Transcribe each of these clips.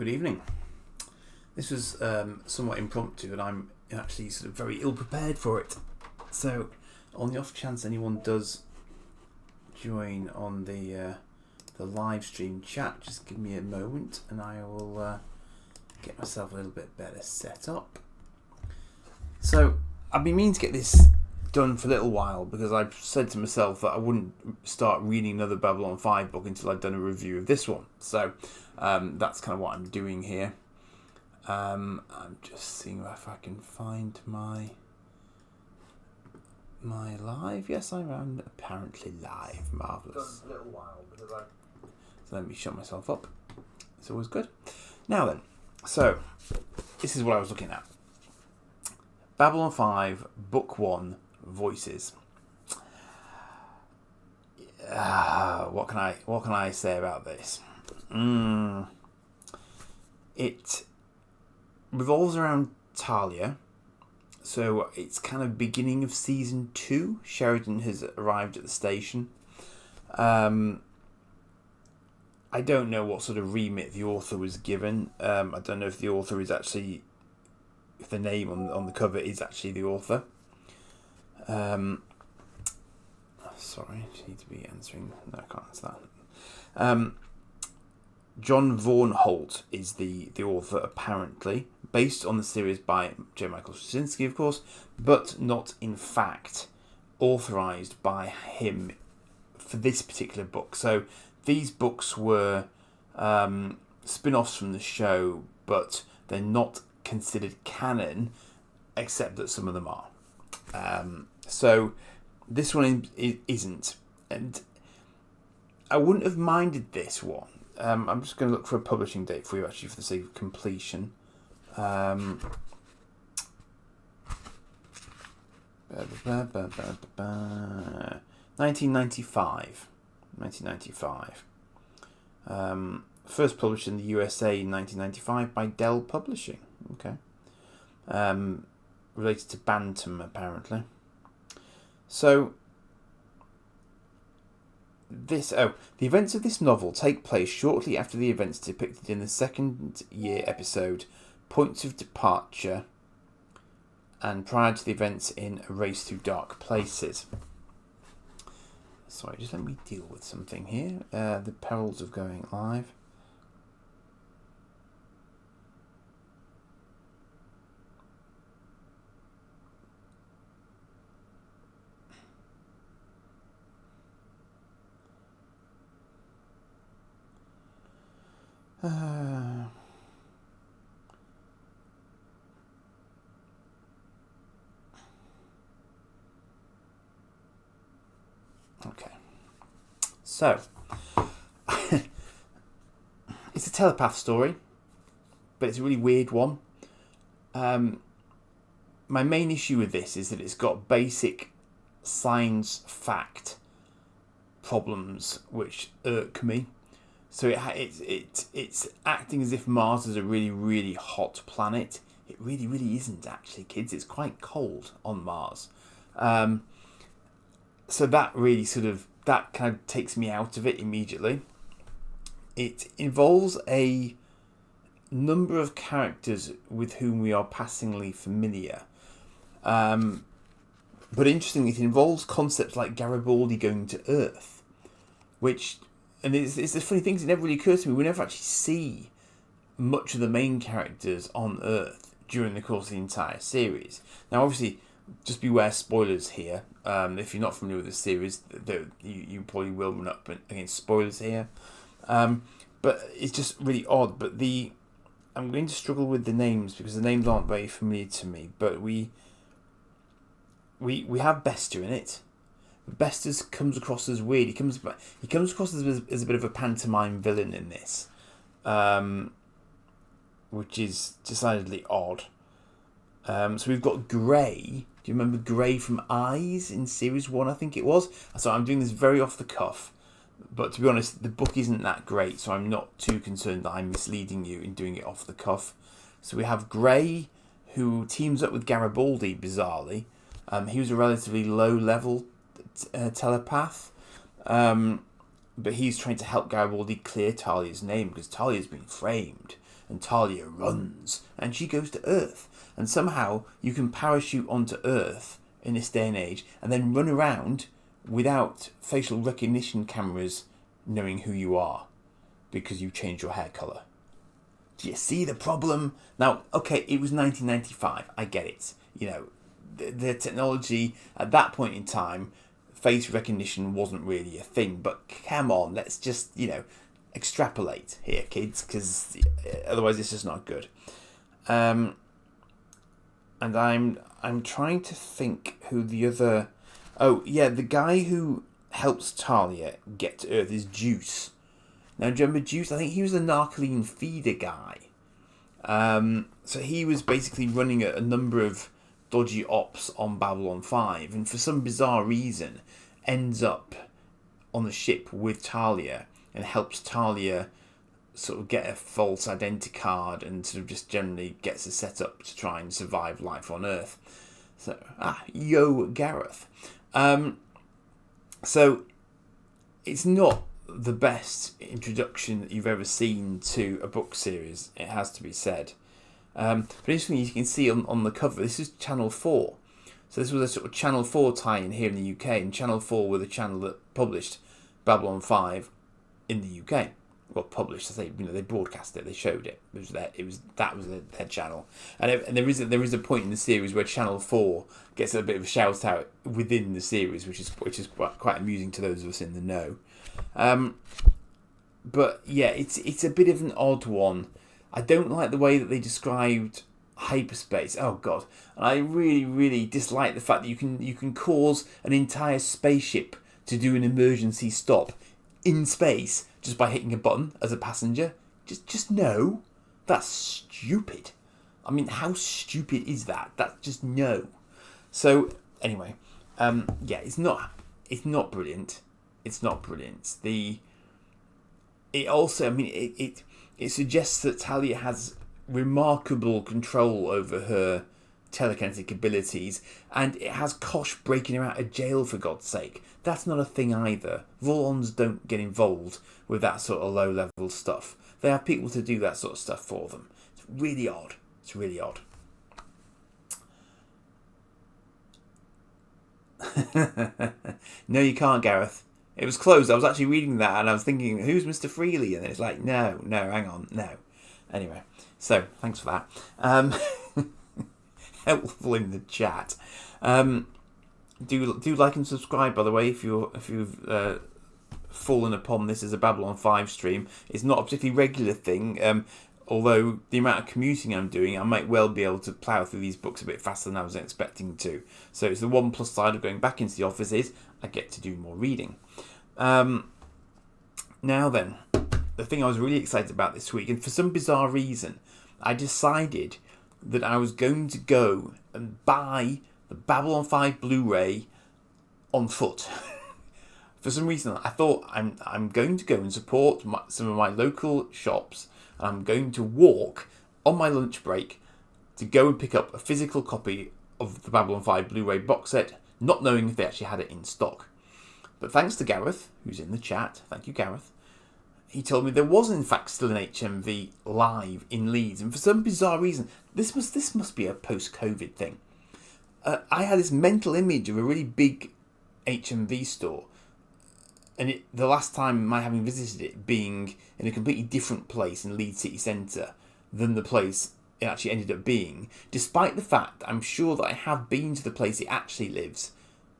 good evening. This was somewhat impromptu, and I'm actually sort of very ill prepared for it. So, on the off chance anyone does join on the live stream chat, just give me a moment, and I will get myself a little bit better set up. So, I've been meaning to get this done for a little while because I've said to myself that I wouldn't start reading another Babylon 5 book until I'd done a review of this one. So that's kind of what I'm doing here. I'm just seeing if I can find my live. Yes, I'm apparently live. Marvellous. Done a little while because So let me shut myself up. It's always good. Now then, so this is what I was looking at. Babylon 5, Book 1, Voices. What can I say about this? It revolves around Talia. So it's kind of beginning of season 2. Sheridan has arrived at the station. I don't know what sort of remit the author was given. I don't know if the author is actually, if the name on the cover is actually the author. Sorry, I need to be answering. No, I can't answer that. John Vaughan Holt is the author, apparently, based on the series by J. Michael Straczynski, of course, but not in fact authorised by him for this particular book. So these books were spin-offs from the show, but they're not considered canon, except that some of them are. So this one isn't, and I wouldn't have minded this one. I'm just going to look for a publishing date for you, actually, for the sake of completion. 1995. First published in the USA in 1995 by Dell Publishing. Okay. Related to Bantam, apparently. So, the events of this novel take place shortly after the events depicted in the second year episode Points of Departure, and prior to the events in A Race Through Dark Places. Sorry, just let me deal with something here. The perils of going live. Okay. So, it's a telepath story, but it's a really weird one. My main issue with this is that it's got basic science fact problems which irk me. So it's acting as if Mars is a really, really hot planet. It really, really isn't, actually, kids. It's quite cold on Mars. So that really that kind of takes me out of it immediately. It involves a number of characters with whom we are passingly familiar. But interestingly, it involves concepts like Garibaldi going to Earth, which... And it's the funny thing, it never really occurs to me. We never actually see much of the main characters on Earth during the course of the entire series. Now, obviously, just beware spoilers here. If you're not familiar with the series, you probably will run up against spoilers here. But it's just really odd. But I'm going to struggle with the names because the names aren't very familiar to me. But we have Bester in it. Bester comes across as weird. He comes across as a bit of a pantomime villain in this, which is decidedly odd. So we've got Grey. Do you remember Grey from Eyes in Series 1, I think it was? So I'm doing this very off the cuff, but to be honest, the book isn't that great, so I'm not too concerned that I'm misleading you in doing it off the cuff. So we have Grey, who teams up with Garibaldi, bizarrely. He was a relatively low-level telepath, but he's trying to help Garibaldi clear Talia's name because Talia's been framed and Talia runs, and she goes to Earth. And somehow you can parachute onto Earth in this day and age, and then run around without facial recognition cameras knowing who you are, because you changed your hair colour. Do you see the problem? Now, okay, it was 1995, I get it. You know, the technology at that point in time, face recognition wasn't really a thing, but come on, let's just, extrapolate here, kids, because otherwise it's just not good. And I'm trying to think who the other... Oh, yeah, the guy who helps Talia get to Earth is Juice. Now, do you remember Juice? I think he was the narcoline feeder guy. So he was basically running a number of dodgy ops on Babylon 5, and for some bizarre reason ends up on the ship with Talia and helps Talia sort of get a false identity card and sort of just generally gets her set up to try and survive life on Earth. So, yo, Gareth. So it's not the best introduction that you've ever seen to a book series, it has to be said. But interestingly, you can see on the cover, this is Channel 4. So this was a sort of Channel 4 tie-in here in the UK, and Channel 4 were the channel that published Babylon 5 in the UK. Well, published, I say, they broadcast it, they showed it. That was their channel. And there is a point in the series where Channel 4 gets a bit of a shout out within the series, which is quite amusing to those of us in the know. But yeah, it's a bit of an odd one. I don't like the way that they described hyperspace. Oh god, and I really, really dislike the fact that you can cause an entire spaceship to do an emergency stop in space just by hitting a button as a passenger. Just no, that's stupid. I mean, how stupid is that? That's just no. So anyway, yeah, it's not brilliant. It's not brilliant. It also, I mean, it suggests that Talia has remarkable control over her telekinetic abilities, and it has Kosh breaking her out of jail, for God's sake. That's not a thing either. Vorlons don't get involved with that sort of low-level stuff. They have people to do that sort of stuff for them. It's really odd. It's really odd. No, you can't, Gareth. It was closed. I was actually reading that and I was thinking, who's Mr. Freely? And then it's like, no, hang on, no. Anyway, so thanks for that. Helpful in the chat. Do like and subscribe, by the way, if you've fallen upon this as a Babylon 5 stream. It's not a particularly regular thing. Although the amount of commuting I'm doing, I might well be able to plough through these books a bit faster than I was expecting to. So it's the one plus side of going back into the office is I get to do more reading. Now then, the thing I was really excited about this week, and for some bizarre reason, I decided that I was going to go and buy the Babylon 5 Blu Ray on foot. For some reason, I thought I'm going to go and support some of my local shops. I'm going to walk on my lunch break to go and pick up a physical copy of the Babylon 5 Blu Ray box set, not knowing if they actually had it in stock. But thanks to Gareth, who's in the chat, thank you Gareth, he told me there was in fact still an HMV live in Leeds, and for some bizarre reason, this must be a post-COVID thing. I had this mental image of a really big HMV store, and the last time my having visited it being in a completely different place in Leeds city centre than the place it actually ended up being, despite the fact I'm sure that I have been to the place it actually lives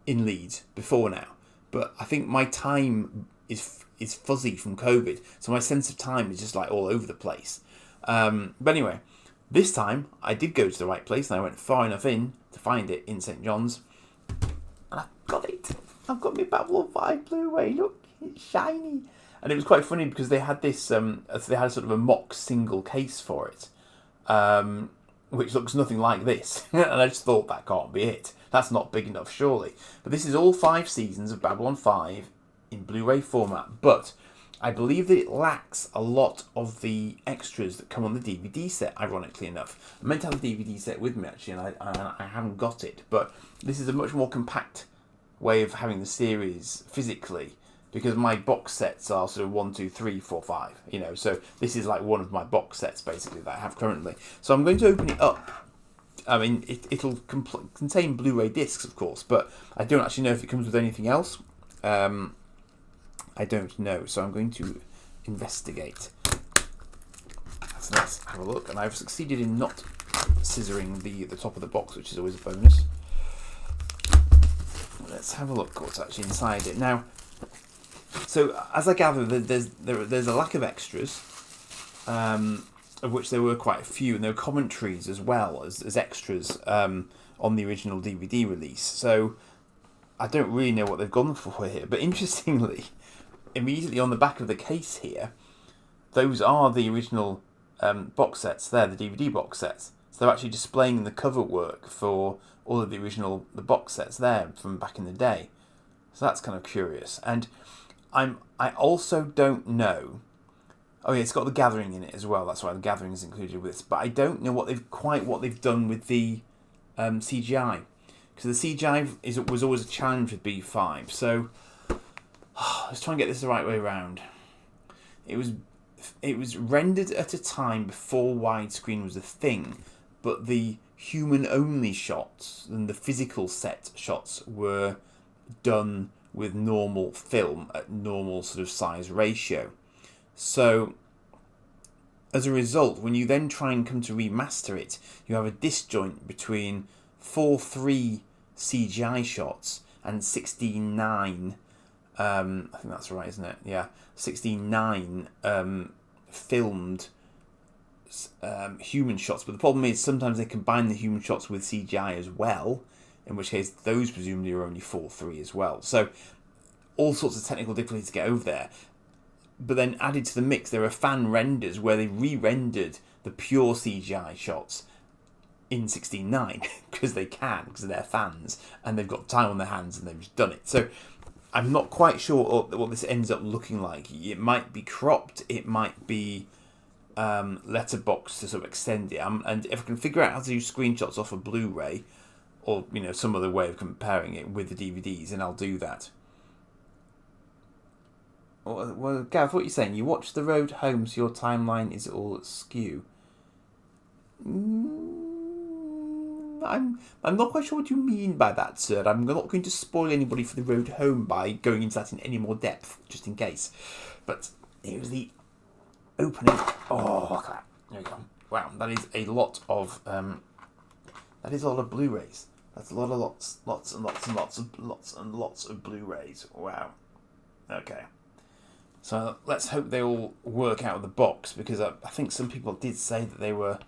in Leeds before now. But I think my time is fuzzy from COVID, so my sense of time is just like all over the place. But anyway, this time I did go to the right place, and I went far enough in to find it in St John's, and I've got it. I've got my Babylon 5 Blu-ray. Look, it's shiny. And it was quite funny because they had this. They had sort of a mock single case for it, which looks nothing like this. And I just thought that can't be it. That's not big enough, surely. But this is all 5 seasons of Babylon 5 in Blu-ray format. But I believe that it lacks a lot of the extras that come on the DVD set, ironically enough. I meant to have the DVD set with me, actually, and I haven't got it. But this is a much more compact way of having the series physically, because my box sets are sort of 1, 2, 3, 4, 5. You know, so this is like one of my box sets basically that I have currently. So I'm going to open it up. I mean, it'll contain Blu Ray discs, of course, but I don't actually know if it comes with anything else. I don't know, so I'm going to investigate. So let's have a look, and I've succeeded in not scissoring the top of the box, which is always a bonus. Let's have a look what's actually inside it. Now, so as I gather, there's a lack of extras, of which there were quite a few, and there were commentaries as well as extras on the original DVD release. So I don't really know what they've gone for here, but interestingly, immediately on the back of the case here, those are the original box sets there, the DVD box sets. So they're actually displaying the cover work for all of the box sets there from back in the day. So that's kind of curious. And I also don't know. Oh yeah, it's got The Gathering in it as well. That's why The Gathering is included with this. But I don't know what they've done with the CGI, because the CGI was always a challenge with B5. So let's try and get this the right way around. It was rendered at a time before widescreen was a thing, but the human-only shots and the physical set shots were done with normal film at normal sort of size ratio. So as a result, when you then try and come to remaster it, you have a disjoint between 4:3 CGI shots and 16:9. I think that's right, isn't it? Yeah, 16:9 filmed human shots. But the problem is sometimes they combine the human shots with CGI as well, in which case those presumably are only 4:3 as well. So all sorts of technical difficulties to get over there. But then added to the mix, there are fan renders where they re-rendered the pure CGI shots in 16:9 because they can, because they're fans and they've got time on their hands and they've just done it. So I'm not quite sure what this ends up looking like. It might be cropped, it might be letterbox to sort of extend it. And if I can figure out how to do screenshots off a Blu Ray, or some other way of comparing it with the DVDs, then I'll do that. Well, Gav, what are you saying? You watch The Road Home, so your timeline is all askew. I'm not quite sure what you mean by that, sir. I'm not going to spoil anybody for The Road Home by going into that in any more depth, just in case. But here's the opening. Oh, look at that. There we go. Wow, that is a lot of Blu-rays. That's a lot of lots of Blu-rays. Wow. Okay. So let's hope they all work out of the box, because I think some people did say that they were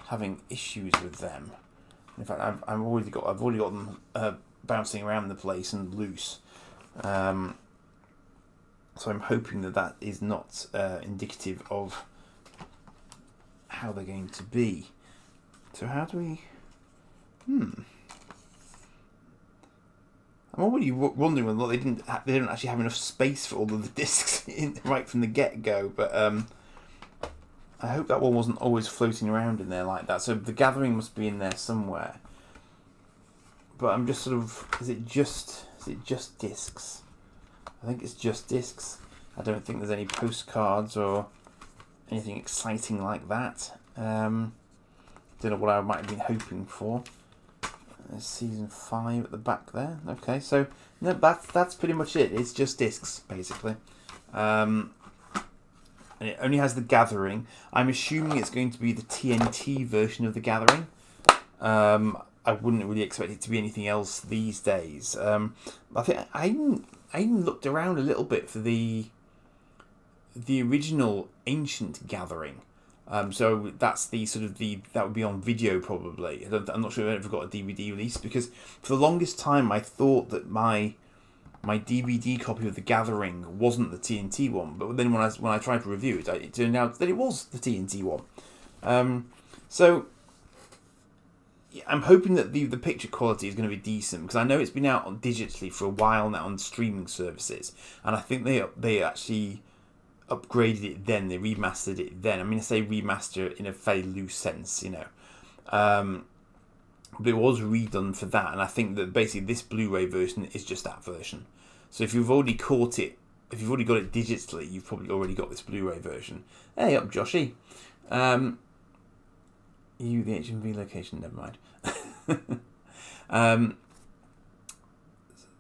having issues with them. In fact, I've already got them bouncing around the place and loose. So I'm hoping that is not indicative of how they're going to be. So how do we? I'm already wondering whether they didn't actually have enough space for all of the discs right from the get-go. But I hope that one wasn't always floating around in there like that. So The Gathering must be in there somewhere. But I'm just sort of, is it just discs? I think it's just discs. I don't think there's any postcards or anything exciting like that. Don't know what I might have been hoping for. There's season 5 at the back there. Okay, so no, that's pretty much it. It's just discs, basically. And it only has The Gathering. I'm assuming it's going to be the TNT version of The Gathering. I wouldn't really expect it to be anything else these days. I think I even looked around a little bit for the original Ancient Gathering. So that's that would be on video probably. I'm not sure if I've ever got a DVD release, because for the longest time I thought that my DVD copy of The Gathering wasn't the TNT one, but then when I tried to review it, it turned out that it was the TNT one. So I'm hoping that the picture quality is going to be decent, because I know it's been out on digitally for a while now on streaming services, and I think they actually upgraded it then, they remastered it then. I mean, I say remaster in a fairly loose sense, but it was redone for that, and I think that basically this Blu-ray version is just that version. So if you've already caught it if you've already got it digitally, you've probably already got this Blu-ray version. Hey, up, Joshy. The HMV location, never mind.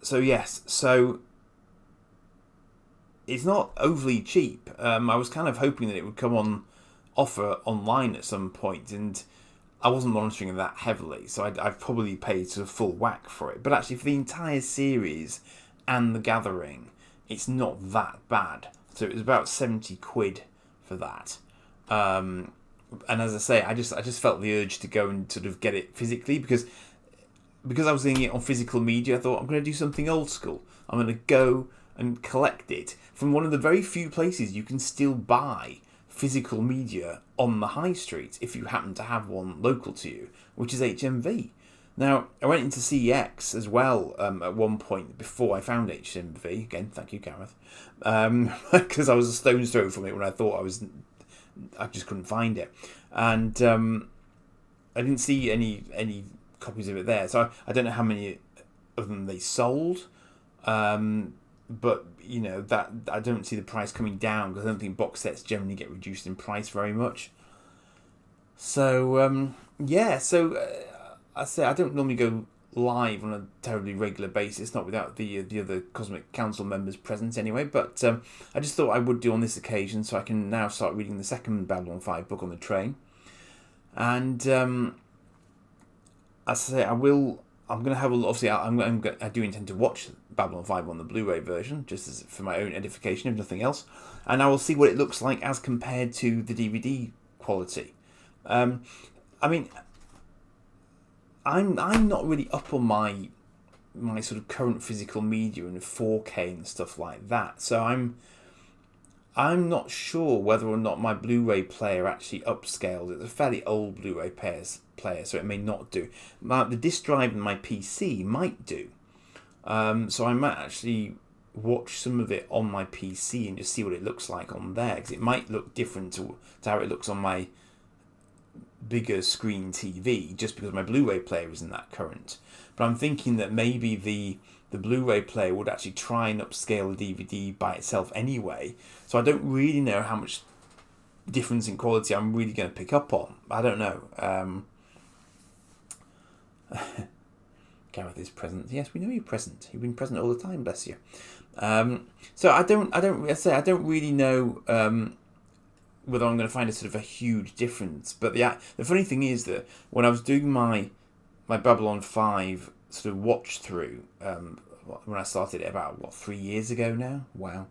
So yes, so it's not overly cheap. I was kind of hoping that it would come on offer online at some point, and I wasn't monitoring that heavily, so I've probably paid sort of full whack for it. But actually, for the entire series and The Gathering, it's not that bad. So it was about 70 quid for that. And as I say, I just felt the urge to go and sort of get it physically because I was getting it on physical media. I thought, I'm going to do something old school. I'm going to go and collect it from one of the very few places you can still buy physical media on the high street if you happen to have one local to you, which is HMV. Now, I went into CEX as well at one point before I found HMV. Again, thank you, Gareth. Because I was a stone's throw from it when I thought I just couldn't find it. And I didn't see any copies of it there. So I don't know how many of them they sold. But, you know, that I don't see the price coming down because I don't think box sets generally get reduced in price very much. So, I say I don't normally go live on a terribly regular basis, not without the other Cosmic Council members present anyway, but I just thought I would do on this occasion so I can now start reading the second Babylon 5 book on the train. And I say I'm going to have a look. Obviously, I do intend to watch Babylon 5 on the Blu-ray version, just as for my own edification, if nothing else. And I will see what it looks like as compared to the DVD quality. I mean, I'm not really up on my sort of current physical media and 4K and stuff like that. So I'm not sure whether or not my Blu-ray player actually upscales. It's a fairly old Blu-ray player, so it may not do. The disc drive in my PC might do. So I might actually watch some of it on my PC and just see what it looks like on there, because it might look different to how it looks on my bigger screen TV, just because my Blu-ray player isn't that current. But I'm thinking that maybe the Blu-ray player would actually try and upscale the DVD by itself anyway. So I don't really know how much difference in quality I'm really going to pick up on. I don't know. Gareth is present. Yes, we know you're present. You've been present all the time, bless you. So I don't really know whether I'm going to find a sort of a huge difference. But the funny thing is that when I was doing my Babylon 5 sort of watch through, when I started it about 3 years ago now. Wow.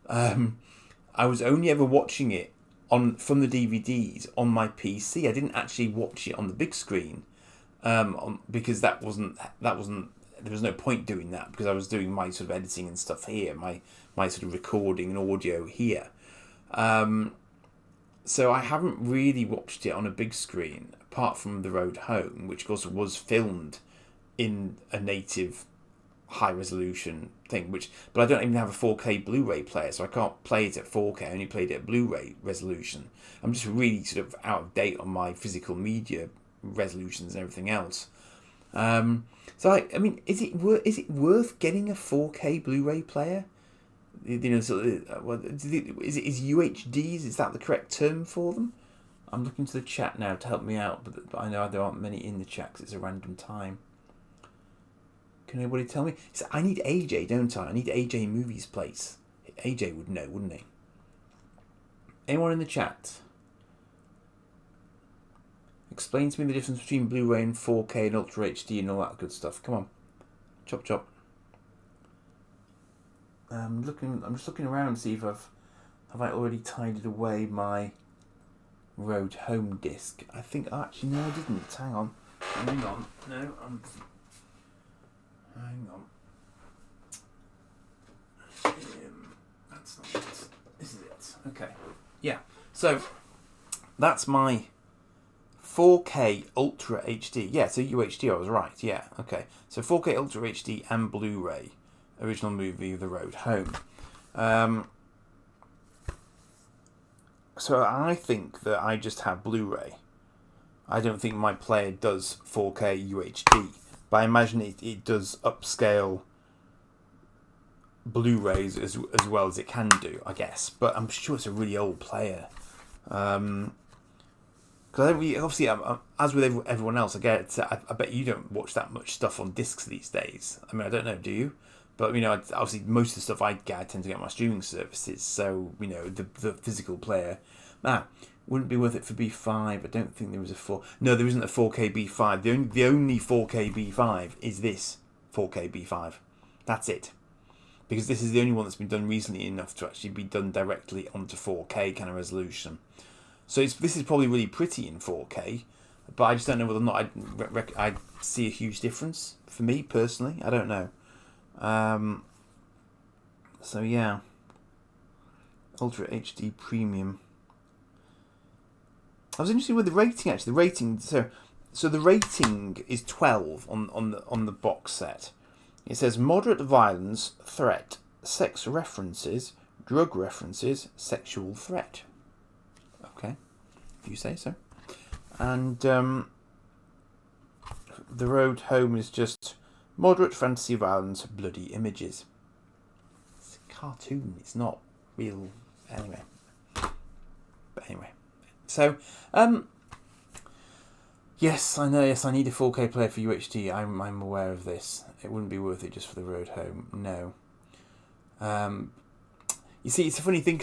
I was only ever watching it from the DVDs on my PC. I didn't actually watch it on the big screen. Because that wasn't there was no point doing that, because I was doing my sort of editing and stuff here, my sort of recording and audio here. So I haven't really watched it on a big screen apart from The Road Home, which of course was filmed in a native high resolution thing, but I don't even have a 4K Blu-ray player, so I can't play it at 4K. I only played it at Blu-ray resolution. I'm just really sort of out of date on my physical media resolutions and everything else. So I mean, is it worth getting a 4K Blu-ray player? You know, is UHDs? Is that the correct term for them? I'm looking to the chat now to help me out, but I know there aren't many in the chat because it's a random time. Can anybody tell me? So I need AJ, don't I? I need AJ Movies Place. AJ would know, wouldn't he? Anyone in the chat? Explain to me the difference between Blu-ray and 4K and Ultra HD and all that good stuff. Come on. Chop chop. I'm just looking around to see if have I already tidied away my Road Home disc. I think actually no, I didn't. Hang on. No, hang on. That's not it. This is it. Okay. Yeah. So that's my 4K Ultra HD. Yeah, so UHD, I was right. Yeah, okay. So 4K Ultra HD and Blu-ray. Original movie, The Road Home. So I think that I just have Blu-ray. I don't think my player does 4K UHD. But I imagine it does upscale Blu Rays as well as it can do, I guess. But I'm sure it's a really old player. Because obviously, as with everyone else, I bet you don't watch that much stuff on discs these days. I mean, I don't know, do you? But obviously, most of the stuff I tend to get on my streaming services. So the physical player, wouldn't be worth it for B5. I don't think there was a 4. No, there isn't a 4K B5. The only 4K B5 is this 4K B5. That's it. Because this is the only one that's been done recently enough to actually be done directly onto 4K kind of resolution. So this is probably really pretty in 4K, but I just don't know whether or not I'd see a huge difference for me personally. I don't know. So yeah, Ultra HD Premium. I was interested with the rating actually. The rating, so the rating is 12 on the box set. It says moderate violence, threat, sex references, drug references, sexual threat. Okay, if you say so. And the road home is just moderate fantasy violence, bloody images. It's a cartoon. It's not real. Anyway. But anyway. So, yes, I know. Yes, I need a 4K player for UHD. I'm aware of this. It wouldn't be worth it just for the road home. No. You see, it's a funny thing.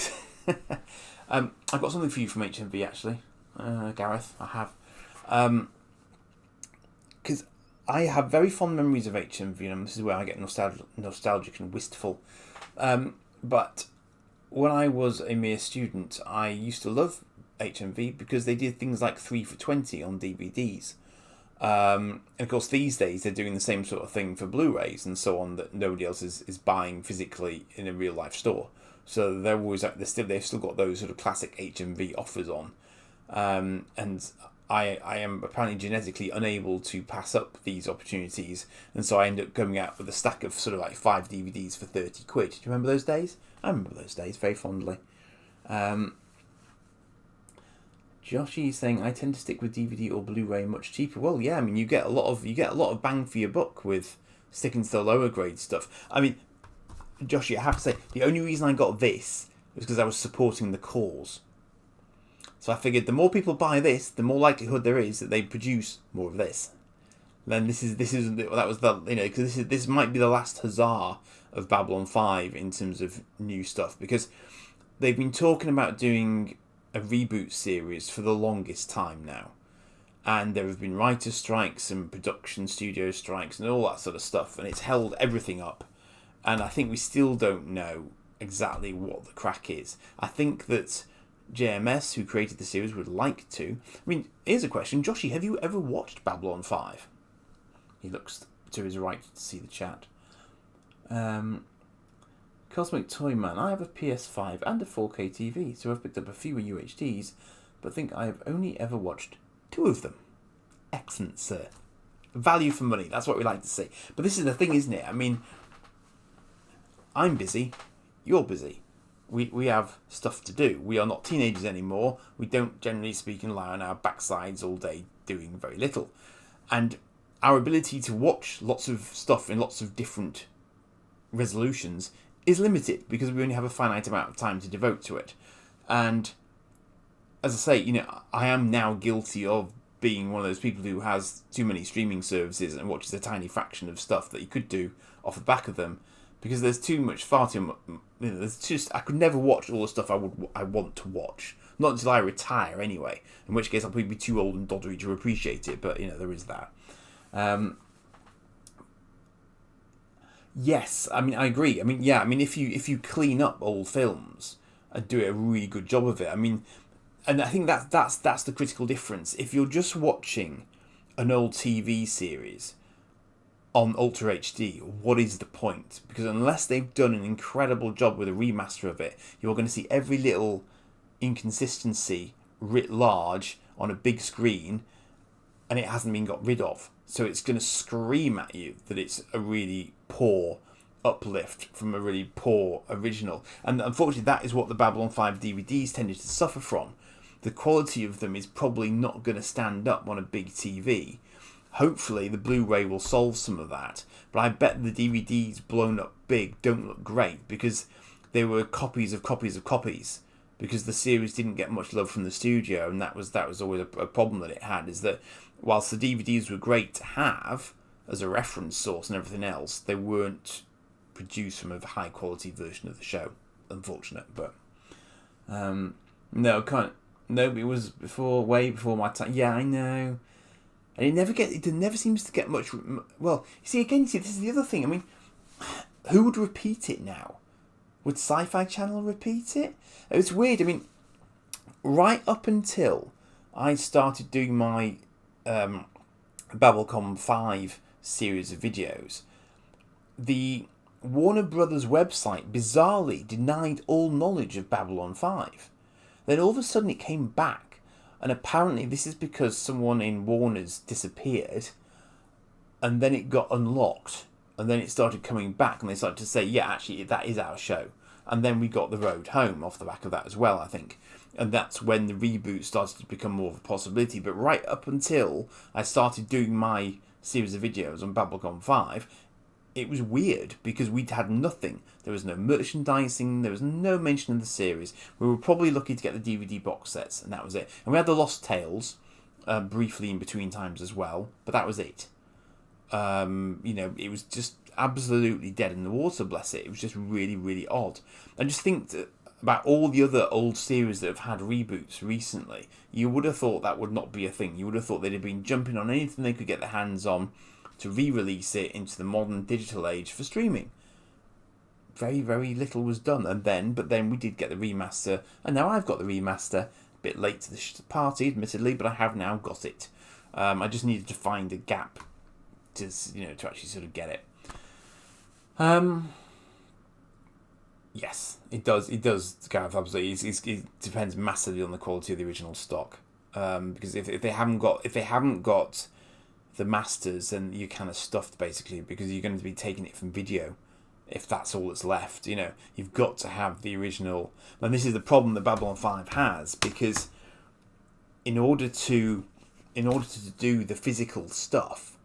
I've got something for you from HMV actually, Gareth. I have, because I have very fond memories of HMV, and this is where I get nostalgic and wistful. But when I was a mere student, I used to love HMV because they did things like 3 for $20 on DVDs. And of course these days they're doing the same sort of thing for Blu-rays and so on that nobody else is buying physically in a real life store. So they're always they've still got those sort of classic HMV offers on. And I am apparently genetically unable to pass up these opportunities, and so I end up going out with a stack of sort of like 5 DVDs for 30 quid. Do you remember those days? I remember those days very fondly. Joshy is saying I tend to stick with DVD or Blu-ray, much cheaper. Well, yeah, I mean you get a lot of bang for your buck with sticking to the lower grade stuff. I mean, Joshy, I have to say the only reason I got this was because I was supporting the cause. So I figured the more people buy this, the more likelihood there is that they produce more of this. Then because this might be the last huzzah of Babylon 5 in terms of new stuff, because they've been talking about doing a reboot series for the longest time now, and there have been writer strikes and production studio strikes and all that sort of stuff, and it's held everything up, and I think we still don't know exactly what the crack is. I think that JMS, who created the series, would like to. I mean, here's a question. Joshy, have you ever watched Babylon 5? He looks to his right to see the chat. Cosmic Toyman, I have a PS5 and a 4K TV, so I've picked up a few UHDs, but think I have only ever watched 2 of them. Excellent, sir. Value for money, that's what we like to see. But this is the thing, isn't it? I mean, I'm busy, you're busy. We have stuff to do. We are not teenagers anymore. We don't, generally speaking, lie on our backsides all day doing very little. And our ability to watch lots of stuff in lots of different resolutions is limited because we only have a finite amount of time to devote to it. And as I say, I am now guilty of being one of those people who has too many streaming services and watches a tiny fraction of stuff that you could do off the back of them, because there's far too much. I could never watch all the stuff I want to watch. Not until I retire, anyway. In which case, I'll probably be too old and doddery to appreciate it. But there is that. Yes, I mean I agree. I mean if you clean up old films and do a really good job of it, I mean, and I think that's the critical difference. If you're just watching an old TV series on Ultra HD, what is the point? Because unless they've done an incredible job with a remaster of it, you're going to see every little inconsistency writ large on a big screen, and it hasn't been got rid of. So it's going to scream at you that it's a really poor uplift from a really poor original. And unfortunately, that is what the Babylon 5 DVDs tended to suffer from. The quality of them is probably not going to stand up on a big TV. Hopefully, the Blu Ray will solve some of that. But I bet the DVDs blown up big don't look great because they were copies of copies of copies, because the series didn't get much love from the studio, and that was always a problem that it had, is that whilst the DVDs were great to have as a reference source and everything else, they weren't produced from a high quality version of the show. Unfortunate, but no, it was way before my time. Yeah, I know. And it never seems to get much. Well, you see, this is the other thing. I mean, who would repeat it now? Would Sci-Fi Channel repeat it? It's weird. I mean, right up until I started doing my Babylcom 5 series of videos, the Warner Brothers website bizarrely denied all knowledge of Babylon 5. Then all of a sudden it came back, and apparently this is because someone in Warner's disappeared, and then it got unlocked, and then it started coming back, and they started to say, yeah, actually, that is our show. And then we got The Road Home off the back of that as well, I think. And that's when the reboot started to become more of a possibility. But right up until I started doing my series of videos on Babylcom 5, it was weird because we'd had nothing. There was no merchandising, there was no mention of the series. We were probably lucky to get the DVD box sets, and that was it. And we had the Lost Tales briefly in between times as well, but that was it. It was just absolutely dead in the water, bless it. It was just really, really odd. And just think about all the other old series that have had reboots recently. You would have thought that would not be a thing. You would have thought they'd have been jumping on anything they could get their hands on to re-release it into the modern digital age for streaming. Very, very little was done. But then we did get the remaster, and now I've got the remaster. A bit late to the party, admittedly, but I have now got it. I just needed to find a gap to actually sort of get it. Yes, it does. It does, Gareth. Absolutely, it depends massively on the quality of the original stock. Because if they haven't got the masters, then you're kind of stuffed basically, because you're going to be taking it from video. If that's all that's left, you've got to have the original. And this is the problem that Babylon 5 has, because in order to do the physical stuff,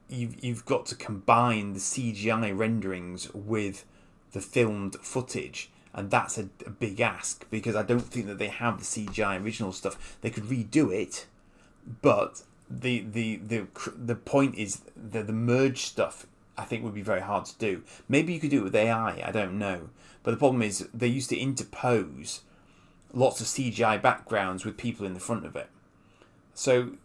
you've got to combine the CGI renderings with the filmed footage, and that's a big ask, because I don't think that they have the CGI original stuff. They could redo it, but the point is that the merge stuff, I think, would be very hard to do. Maybe you could do it with AI, I don't know. But the problem is they used to interpose lots of CGI backgrounds with people in the front of it. So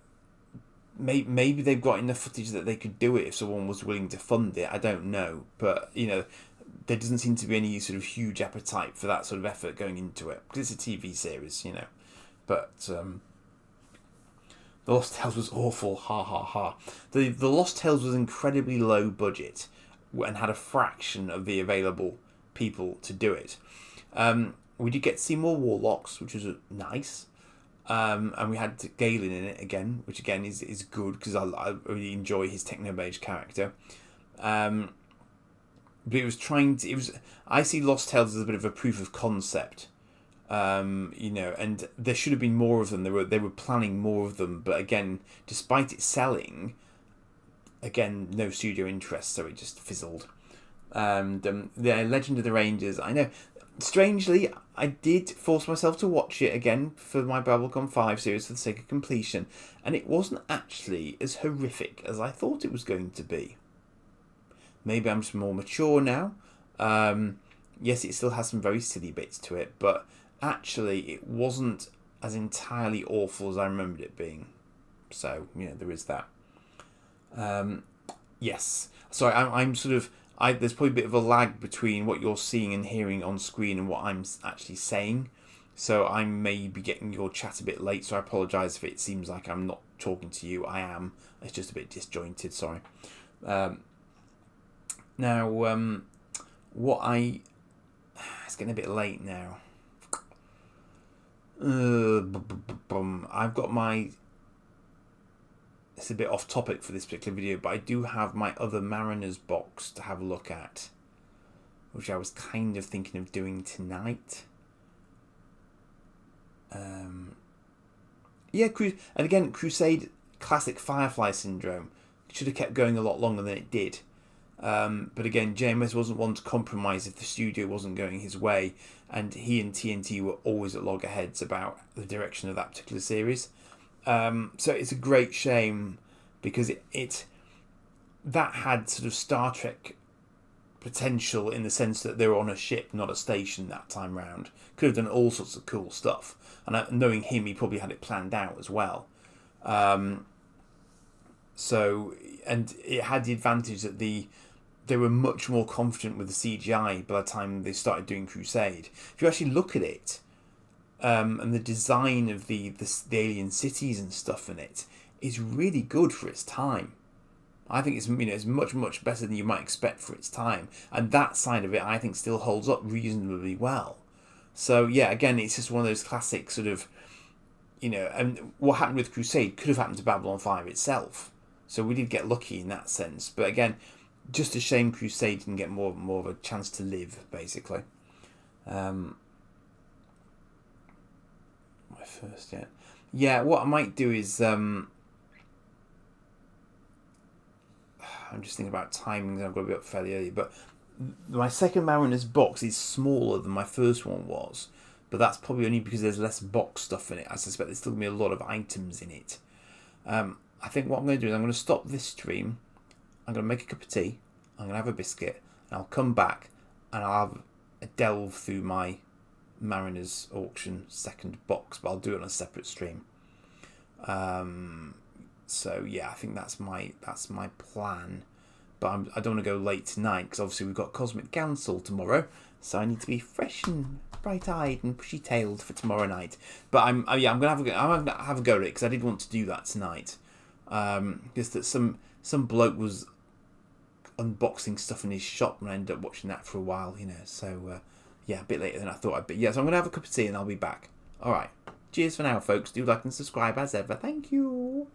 maybe they've got enough footage that they could do it if someone was willing to fund it. I don't know. But, there doesn't seem to be any sort of huge appetite for that sort of effort going into it, because it's a TV series, But The Lost Tales was awful, ha ha ha. The Lost Tales was incredibly low budget and had a fraction of the available people to do it. We did get to see more Warlocks, which was nice. And we had Galen in it again, which again is good, because I really enjoy his Technomage character. But I see Lost Tales as a bit of a proof of concept. And there should have been more of them. They were planning more of them, but again, despite it selling, again, no studio interest, so it just fizzled. And the Legend of the Rangers, I know, strangely, I did force myself to watch it again for my Babylcom 5 series for the sake of completion, and it wasn't actually as horrific as I thought it was going to be. Maybe I'm just more mature now. Yes, it still has some very silly bits to it, but actually it wasn't as entirely awful as I remembered it being. So, there is that. Yes. Sorry, I'm sort of... there's probably a bit of a lag between what you're seeing and hearing on screen and what I'm actually saying. So I may be getting your chat a bit late, so I apologise if it seems like I'm not talking to you. I am. It's just a bit disjointed, sorry. Now, it's getting a bit late now. I've got my... It's a bit off topic for this particular video, but I do have my other Mariners box to have a look at, which I was kind of thinking of doing tonight. And again, Crusade Classic Firefly Syndrome should have kept going a lot longer than it did. But again, JMS wasn't one to compromise if the studio wasn't going his way, and he and TNT were always at loggerheads about the direction of that particular series. So it's a great shame because it that had sort of Star Trek potential in the sense that they were on a ship, not a station that time round. Could have done all sorts of cool stuff. And knowing him, he probably had it planned out as well. So, and it had the advantage that they were much more confident with the CGI by the time they started doing Crusade. If you actually look at it, and the design of the alien cities and stuff in it is really good for its time. I think it's much better than you might expect for its time, and that side of it I think still holds up reasonably well. So yeah, again, it's just one of those classic sort of, and what happened with Crusade could have happened to Babylon 5 itself. So we did get lucky in that sense, but again, just a shame Crusade didn't get more of a chance to live, basically. My first yet. Yeah, what I might do is I'm just thinking about timings. I've got to be up fairly early, but my second Mariners box is smaller than my first one was, but that's probably only because there's less box stuff in it. I suspect there's still going to be a lot of items in it. I think what I'm going to do is I'm going to stop this stream. I'm going to make a cup of tea. I'm going to have a biscuit, and I'll come back and I'll have a delve through my Mariners auction second box, but I'll do it on a separate stream. So yeah, I think that's my plan. But I don't want to go late tonight because obviously we've got Cosmic Council tomorrow, so I need to be fresh and bright-eyed and bushy-tailed for tomorrow night. But I'm gonna have a go at it because I did want to do that tonight. Just that some bloke was unboxing stuff in his shop and I ended up watching that for a while, So yeah, a bit later than I thought I'd be. Yeah, so I'm gonna have a cup of tea and I'll be back. All right. Cheers for now, folks. Do like and subscribe as ever. Thank you.